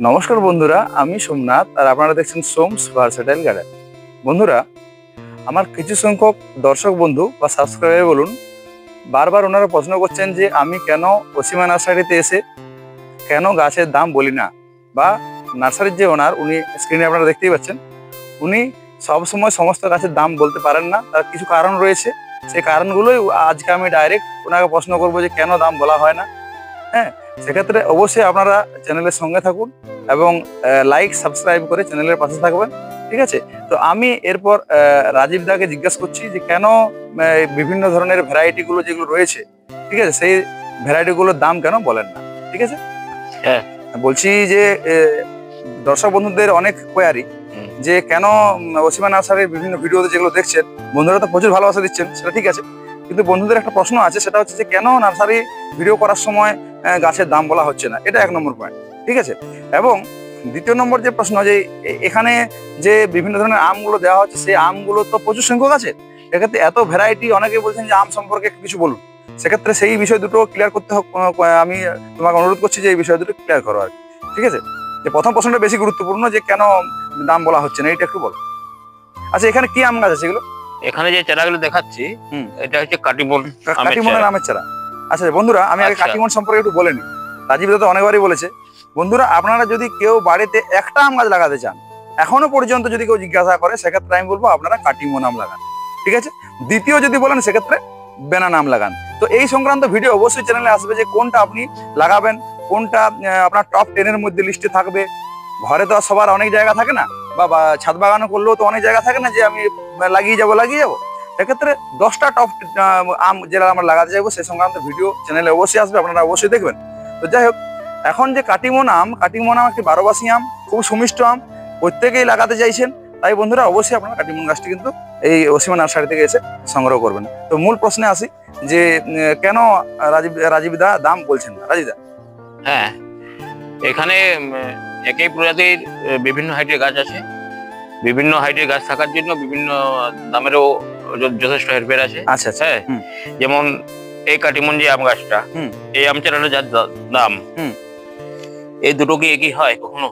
নমস্কার বন্ধুরা, আমি সোমনাথ আর আপনারা দেখছেন সোমস ভার্সেটাইল গার্ডেন। বন্ধুরা, আমার কিছু সংখ্যক দর্শক বন্ধু বা সাবস্ক্রাইবার বলুন, বারবার ওনারা প্রশ্ন করছেন যে আমি কেন অসীমা নার্সারিতে এসে কেন গাছের দাম বলি না, বা নার্সারির যে ওনার, উনি স্ক্রিনে আপনারা দেখতেই পাচ্ছেন, উনি সবসময় সমস্ত গাছের দাম বলতে পারেন না। তার কিছু কারণ রয়েছে, সেই কারণগুলোই আজকে আমি ডাইরেক্ট ওনাকে প্রশ্ন করবো যে কেন দাম বলা হয় না। হ্যাঁ, সেক্ষেত্রে অবশ্যই আপনারা চ্যানেলের সঙ্গে থাকুন এবং লাইক সাবস্ক্রাইব করে চ্যানেলের পাশে থাকবেন। ঠিক আছে? তো আমি এরপর রাজীব দাকে জিজ্ঞেস করছি যে কেন বিভিন্ন ধরনের ভ্যারাইটিগুলো যেগুলো রয়েছে, ঠিক আছে, সেই ভ্যারাইটিগুলোর দাম কেন বলেন না। ঠিক আছে? হ্যাঁ, বলছি যে দর্শক বন্ধুদের অনেক কোয়ারি যে কেন অসীমা নার্সারির বিভিন্ন ভিডিওতে যেগুলো দেখছেন, বন্ধুরা তো প্রচুর ভালোবাসা দিচ্ছেন, সেটা ঠিক আছে, কিন্তু বন্ধুদের একটা প্রশ্ন আছে, সেটা হচ্ছে যে কেন নার্সারি ভিডিও করার সময় গাছের দাম বলা হচ্ছে না। এটা 1 নম্বর পয়েন্ট। ঠিক আছে? এবং দ্বিতীয় নম্বর যে প্রশ্ন, যে এখানে যে বিভিন্ন ধরনের আমগুলো দেওয়া হচ্ছে, সেই আমগুলো তো প্রচুর সংখ্যক আছে, এক্ষেত্রে এত ভ্যারাইটি, অনেকে বলছেন যে আম সম্পর্কে কিছু বলুন। সেক্ষেত্রে সেই বিষয় দুটো ক্লিয়ার করতে আমি তোমাকে অনুরোধ করছি যে এই বিষয় দুটো ক্লিয়ার করো আর কি। ঠিক আছে? যে প্রথম প্রশ্নটা বেশি গুরুত্বপূর্ণ, যে কেন দাম বলা হচ্ছে না, এটা একটু বলো। আচ্ছা, এখানে কি আম গাছ আছে এগুলো? এখানে যে চারাগুলো দেখাচ্ছি এটা হচ্ছে কাটিমন কাটিমনের আমের চারা। আচ্ছা বন্ধুরা, আমি আগে কাটিমন সম্পর্কে একটু বলে নিই। রাজীব দা তো অনেকবারই বলেছে। বন্ধুরা, আপনারা যদি কেউ বাড়িতে একটা আম গাছ লাগাতে চান, এখনো পর্যন্ত যদি কেউ জিজ্ঞাসা করে, সেক্ষেত্রে আমি বলবো আপনারা কাটিমন আম লাগান। ঠিক আছে? দ্বিতীয় যদি বলেন, সেক্ষেত্রে বেনানা আম লাগান। তো এই সংক্রান্ত ভিডিও অবশ্যই চ্যানেলে আসবে, যে কোনটা আপনি লাগাবেন, কোনটা আপনার টপ 10-এর মধ্যে লিস্টে থাকবে। ঘরে তো আর সবার অনেক জায়গা থাকে না, বা ছাদ বাগানও করলেও তো অনেক জায়গা থাকে না যে আমি লাগিয়ে যাবো। এক্ষেত্রে 10টা টপ আম যেটা আমরা লাগাতে চাইবো, সেই সংক্রান্ত ভিডিও চ্যানেলে অবশ্যই আসবে, আপনারা অবশ্যই দেখবেন। তো যাই হোক, এখন যে কাটিমন আম একটি 12 মাসি আম, খুব সুমিষ্ট আম, প্রত্যেকেই লাগাতে চাইছেন। তাই বন্ধুরা, অবশ্যই আপনারা কাটিমন গাছটি কিন্তু এই অসীমা নার্সারি থেকে এসে সংগ্রহ করবেন। তো মূল প্রশ্নে আসি, যে কেন রাজীব দা দাম বলছেন না। রাজীব দা, হ্যাঁ, এখানে একই প্রজাতির বিভিন্ন হাইটের গাছ আছে। বিভিন্ন হাইটের গাছ থাকার জন্য বিভিন্ন দামেরও যথেষ্ট হেরফের আছে। আচ্ছা আচ্ছা, হ্যাঁ, যেমন এই কাটিমন যে আম গাছটা, এই আম চারাটা যার দাম, এই দুটো কি একই হয় কখনো?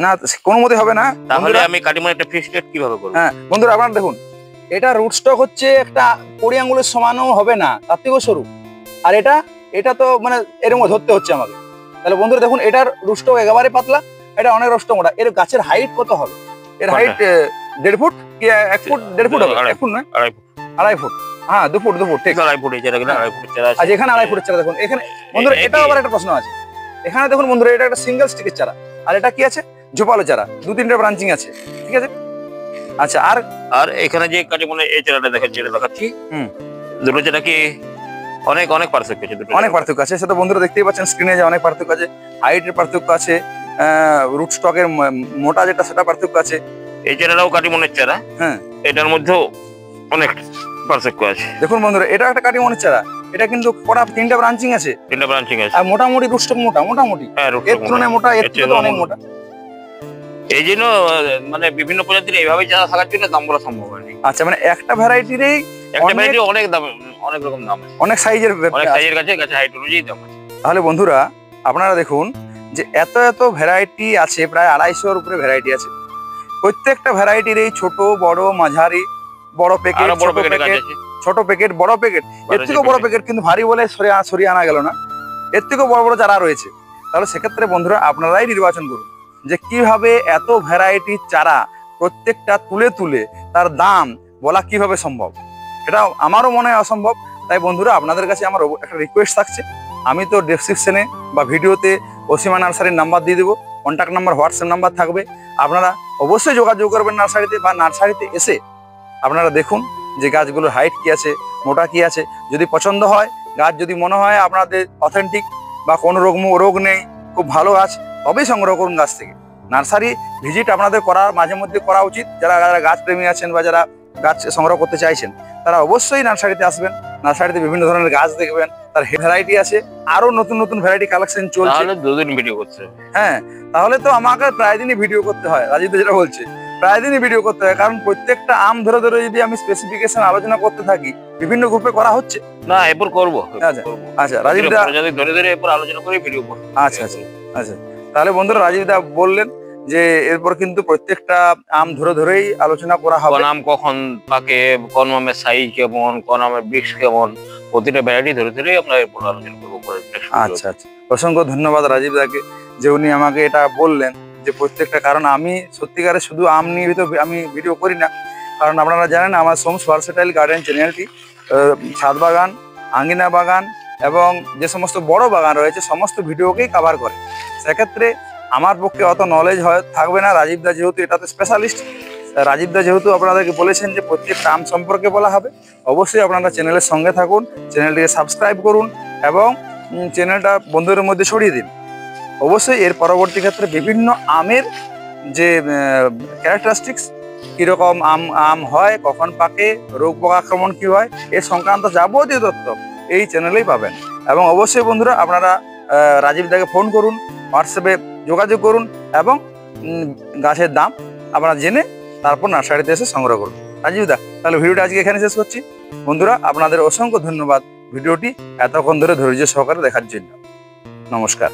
না, কোনো মতে হবে না। তাহলে আমি কাটিমন একটা ফিক্সড রেট কিভাবে করবো? হ্যাঁ বন্ধুরা, আপনারা দেখুন, এটা রুট স্টক হচ্ছে একটা 20 আঙ্গুলের সমানও হবে না, তার থেকেও সরু। আর এটা তো মানে এর মধ্যে ধরতে হচ্ছে আমাকে। তাহলে বন্ধুরা দেখুন, এটার রুট স্টক একেবারে পাতলা, এটা অনেক রুট স্টক মোটা। এর গাছের হাইট কত হবে? এর হাইট 1.5 ফুট কি 1 ফুট? 1.5 ফুট হবে? 1 ফুট নয়, 2.5 ফুট। হ্যাঁ, 2 ফুট, 2 ফুট, ঠিক। 2.5 ফুট এই চারা, 2.5 ফুটের চারা আছে। আচ্ছা, এখানে 2.5 ফুটের চারা দেখুন। এখানে বন্ধুরা এটাও আবার একটা প্রশ্ন আছে। এখানে দেখুন বন্ধুরা, এটা একটা সিঙ্গেল স্টিকের চারা, আর এটা কি আছে? ঝোপালো চারা, 2-3টে ব্রাঞ্চিং আছে। ঠিক আছে? আচ্ছা, আর এখানে যে কাটিমনের এই চারাটা দেখাচ্ছি, দুটো চারা কি অনেক অনেক পার্থক্য আছে। অনেক পার্থক্য আছে, সেটা বন্ধুরা দেখতেই পাচ্ছেন স্ক্রিনে, যে অনেক পার্থক্য আছে। হাইটের পার্থক্য আছে, রুট স্টকের মোটা যেটা, সেটা পার্থক্য আছে। এই চারাটাও কাটিমনের চারা, হ্যাঁ, এটার মধ্যেও অনেক পার্থক্য আছে। দেখুন বন্ধুরা, এটা একটা কাটিমনের চারা, এটা কিন্তু কটা 3টে ব্রাঞ্চিং আছে, 3টে ব্রাঞ্চিং আছে, আর মোটামুটি রুট স্টক মোটামুটি এর তুলনায় মোটা, এর থেকে তো অনেক মোটা। এই জন্য মানে বিভিন্ন প্রজাতির এইভাবে চারা থাকার জন্য দাম বলা সম্ভব হয়নি। আচ্ছা, মানে একটা ভ্যারাইটিরই অনেক দাম, অনেক রকম দাম, অনেক সাইজের গাছে হাইট অনুযায়ী দাম আছে। তাহলে বন্ধুরা, আপনারা দেখুন যে এত এত ভ্যারাইটি আছে, প্রায় 250-এর উপরে ভ্যারাইটি আছে। প্রত্যেকটা ভ্যারাইটির এই ছোট বড় মাঝারি, বড় প্যাকেট, ছোট প্যাকেট, বড় প্যাকেট, এর থেকেও বড় প্যাকেট, কিন্তু ভারী বলে সরিয়ে আনা গেল না, এর থেকেও বড় বড় চারা রয়েছে। তাহলে সেক্ষেত্রে বন্ধুরা, আপনারাই নির্বাচন করুন যে কিভাবে এত ভ্যারাইটির চারা প্রত্যেকটা তুলে তুলে তার দাম বলা কিভাবে সম্ভব। এটা আমারও মনে হয় অসম্ভব। তাই বন্ধুরা, আপনাদের কাছে আমার একটা রিকোয়েস্ট থাকছে, আমি তো ডেসক্রিপশনে বা ভিডিওতে অসীমা নার্সারির নাম্বার দিয়ে দেবো, কন্ট্যাক্ট নাম্বার, হোয়াটসঅ্যাপ নাম্বার থাকবে। আপনারা অবশ্যই যোগাযোগ করবেন নার্সারিতে, বা নার্সারিতে এসে আপনারা দেখুন যে গাছগুলোর হাইট কি আছে, মোটা কি আছে। যদি পছন্দ হয় গাছ, যদি মনে হয় আপনাদের অথেন্টিক বা কোনো রোগ নেই, খুব ভালো গাছ, তবেই সংগ্রহ করুন গাছ থেকে। নার্সারি ভিজিট আপনাদের মাঝে মধ্যে করা উচিত। যারা গাছ প্রেমী আছেন বা যারা গাছ সংগ্রহ করতে চাইছেন, তারা অবশ্যই নার্সারিতে আসবেন। নার্সারিতে বিভিন্ন ধরনের গাছ দেখবেন, তার ভ্যারাইটি আছে, আরো নতুন নতুন ভ্যারাইটি কালেকশন চলছে। তাহলে 2 দিন ভিডিও করতে হবে। হ্যাঁ, তাহলে তো আমাকে প্রায় দিনই ভিডিও করতে হয়। রাজীব যেটা বলছে, প্রায় দিনই ভিডিও করতে হয়, কারণ প্রত্যেকটা আম ধরে ধরে যদি আমি স্পেসিফিকেশন আলোচনা করতে থাকি, বিভিন্ন গ্রুপে করা হচ্ছে না, এরপর করবো। আচ্ছা রাজীব দা, ধরে ধরে এরপর আলোচনা করে ভিডিও করব। আচ্ছা আচ্ছা আচ্ছা তাহলে বন্ধুরা রাজীব দা বললেন যে এরপর কিন্তু প্রত্যেকটা আম ধরে ধরেই আলোচনা করা হবে। কোন আম কখন পাকে, কোন আমের সাইজ কেমন, কোন আমের বৃক্ষ কেমন, প্রতিটা ভ্যারাইটি ধরে ধরেই আমরা এরপর আলোচনা করবো। আচ্ছা আচ্ছা, অসংখ্য ধন্যবাদ রাজীব দাকে যে উনি আমাকে এটা বললেন যে প্রত্যেকটা, কারণ আমি সত্যিকারে শুধু আম নিয়ে আমি ভিডিও করি না, কারণ আপনারা জানেন আমার সোমস ভার্সেটাইল গার্ডেন চ্যানেলটি ছাদ বাগান, আঙ্গিনা বাগান এবং যে সমস্ত বড় বাগান রয়েছে সমস্ত ভিডিওকেই কভার করে। সেক্ষেত্রে আমার পক্ষে অত নলেজ থাকবে না, রাজীব দা যেহেতু এটাতে স্পেশালিস্ট, রাজীব দা যেহেতু আপনাদেরকে বলেছেন যে প্রত্যেকটা আম সম্পর্কে বলা হবে, অবশ্যই আপনারা চ্যানেলের সঙ্গে থাকুন, চ্যানেলটিকে সাবস্ক্রাইব করুন এবং চ্যানেলটা বন্ধুদের মধ্যে ছড়িয়ে দিন। অবশ্যই এর পরবর্তী ক্ষেত্রে বিভিন্ন আমের যে ক্যারেক্টারিস্টিক্স, কীরকম আম হয়, কখন পাকে, রোগ পোকা আক্রমণ কী হয়, এর সংক্রান্ত যাবতীয় তথ্য এই চ্যানেলেই পাবেন। এবং অবশ্যই বন্ধুরা আপনারা রাজীব দাকে ফোন করুন, হোয়াটসঅ্যাপে যোগাযোগ করুন এবং গাছের দাম আপনারা জেনে তারপর নার্সারিতে এসে সংগ্রহ করুন। রাজীব দা, তাহলে ভিডিওটা আজকে এখানে শেষ করছি। বন্ধুরা আপনাদের অসংখ্য ধন্যবাদ ভিডিওটি এতক্ষণ ধরে ধৈর্য সহকারে দেখার জন্য। নমস্কার।